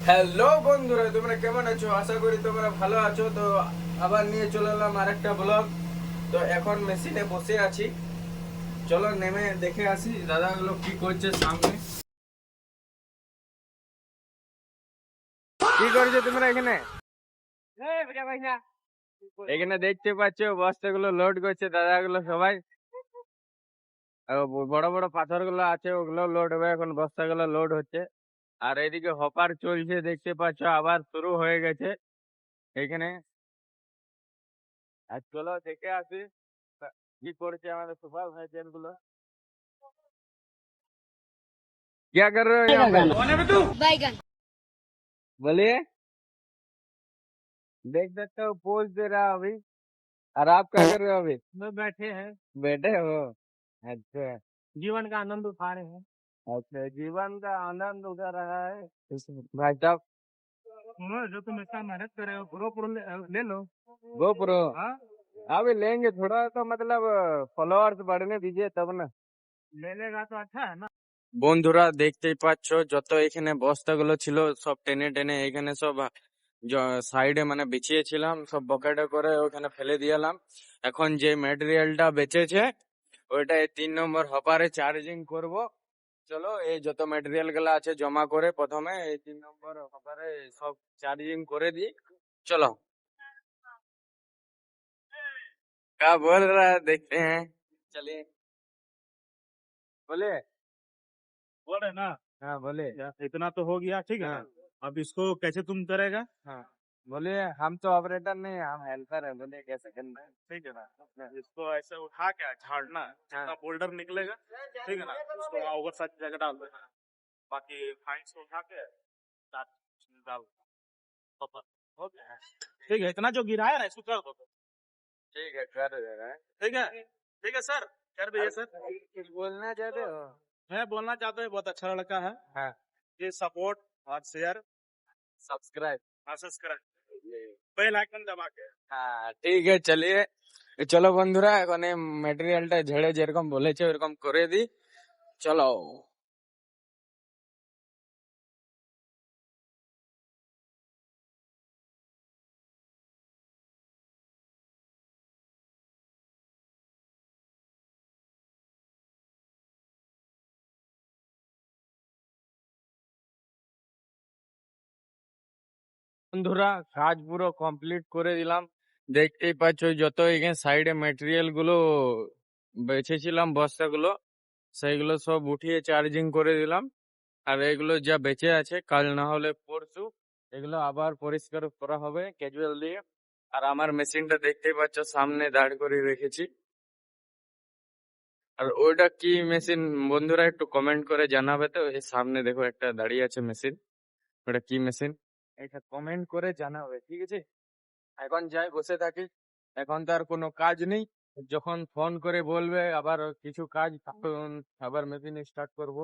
Hello বন্ধুরা, তোমরা কেমন আছো? আশা করি তোমরা ভালো আছো। তো আবার নিয়ে চলে এলাম আরেকটা ব্লগ। তো এখন মেশিনে বসে আছি, চলো নেমে দেখে আসি দাদাগুলো কি করছে সামনে। কি করছো তোমরা এখানে? এখানে দেখতে পাচ্ছ বস্তাগুলো লোড করছে দাদাগুলো সবাই। আর বড় বড় পাথর গুলো আছে, ওগুলো লোড হবে এখন, বস্তাগুলো লোড হচ্ছে। আর এদিকে হপার চলছে, দেখতে পাচ্ছ আবার শুরু হয়ে গেছে এখানে। আর চলো দেখে আসি কি করছে আমাদের সুপারভাইজার গুলো। क्या कर रहे हो यहाँ पे? कौन है बे तू? बैगन। बोलिए। देख सकते हो पोज दे रहा अभी। और आप क्या कर रहे हो अभी? में बैठे हैं, बैठे हो? अच्छा। जीवन का आनंद उठा रहे हैं। अच्छा, जीवन का आनंद उठा रहा है भाई साहब। जो तुम इतना मेहनत कर रहे हो, प्रो प्रो ले लो। गोप्रो हाँ, अभी लेंगे, थोड़ा तो मतलब फॉलोअर्स बढ़ने दीजिए तब ना। ले लेगा तो अच्छा है ना। বন্ধুরা দেখতেই পাচ্ছ যত এখানে বস্তাগুলো ছিল সব টেনে টেনে এখানে সব সাইডে মানে বিছিয়েছিলাম, সব বকেটে করে ওখানে ফেলে দিয়েলাম। এখন যে ম্যাটেরিয়ালটা বেঁচেছে ওইটা এই 3 নম্বর হপারে চার্জিং করব। চলো এই যত ম্যাটেরিয়াল গুলো আছে জমা করে প্রথমে এই 3 নম্বর হপারে সব চার্জিং করে দিই। চলো क्या बोल रहा है देखते हैं, चलिए बोले। बोल रहे ना। हाँ बोले। यार इतना तो हो गया, ठीक है हाँ ना। अब इसको कैसे तुम करेगा? हाँ बोलिए, हम तो ऑपरेटर नहीं, हम हेल्पर है, बोलिए कैसे करना है। ठीक है ना, इसको ऐसे उठा के झाड़ना है, जितना बोल्डर निकलेगा, ठीक है ना, उसको वहाँ ओवर साइड जगह डाल देना है। बाकी फाइन्स को उठा के साथ डाल दो। हो गया, ठीक है। इतना जो गिराया ना इसको कर दो। ठीक है कर दे रहा है। ठीक है सर, कर दीजिए सर। कुछ बोलना चाहते हो? मैं बोलना चाहता हूँ, बहुत अच्छा लड़का है। हाँ ये सपोर्ट और share subscribe. Subscribe bell icon दबा के। হ্যাঁ ঠিক আছে, চলিয়ে চলো বন্ধুরা, এখন এই ম্যাটেরিয়ালটা ঝেড়ে যেরকম বলেছে ওরকম করে দিই। চলো বন্ধুরা, কাজ পুরো কমপ্লিট করে দিলাম। দেখতেই পাচ্ছ যত এখানে সাইডে ম্যাটেরিয়াল গুলো বেছেছিলাম বস্তাগুলো, সেইগুলো সব উঠিয়ে চার্জিং করে দিলাম। আর এগুলো যা বেঁচে আছে কাল না হলে পরশু এগুলো আবার পরিষ্কার করা হবে ক্যাজুয়াল দিয়ে। আর আমার মেশিনটা দেখতেই পাচ্ছ সামনে দাঁড় করে রেখেছি। আর ওইটা কি মেশিন বন্ধুরা একটু কমেন্ট করে জানাবে তো। এই সামনে দেখো একটা দাঁড়িয়ে আছে মেশিন, ওটা কি মেশিন এটা কমেন্ট করে জানাবে, ঠিক আছে। এখন যাই বসে থাকি, এখন তো আর কোনো কাজ নেই। যখন ফোন করে বলবে আবার কিছু কাজ তখন আবার মেশিন স্টার্ট করব।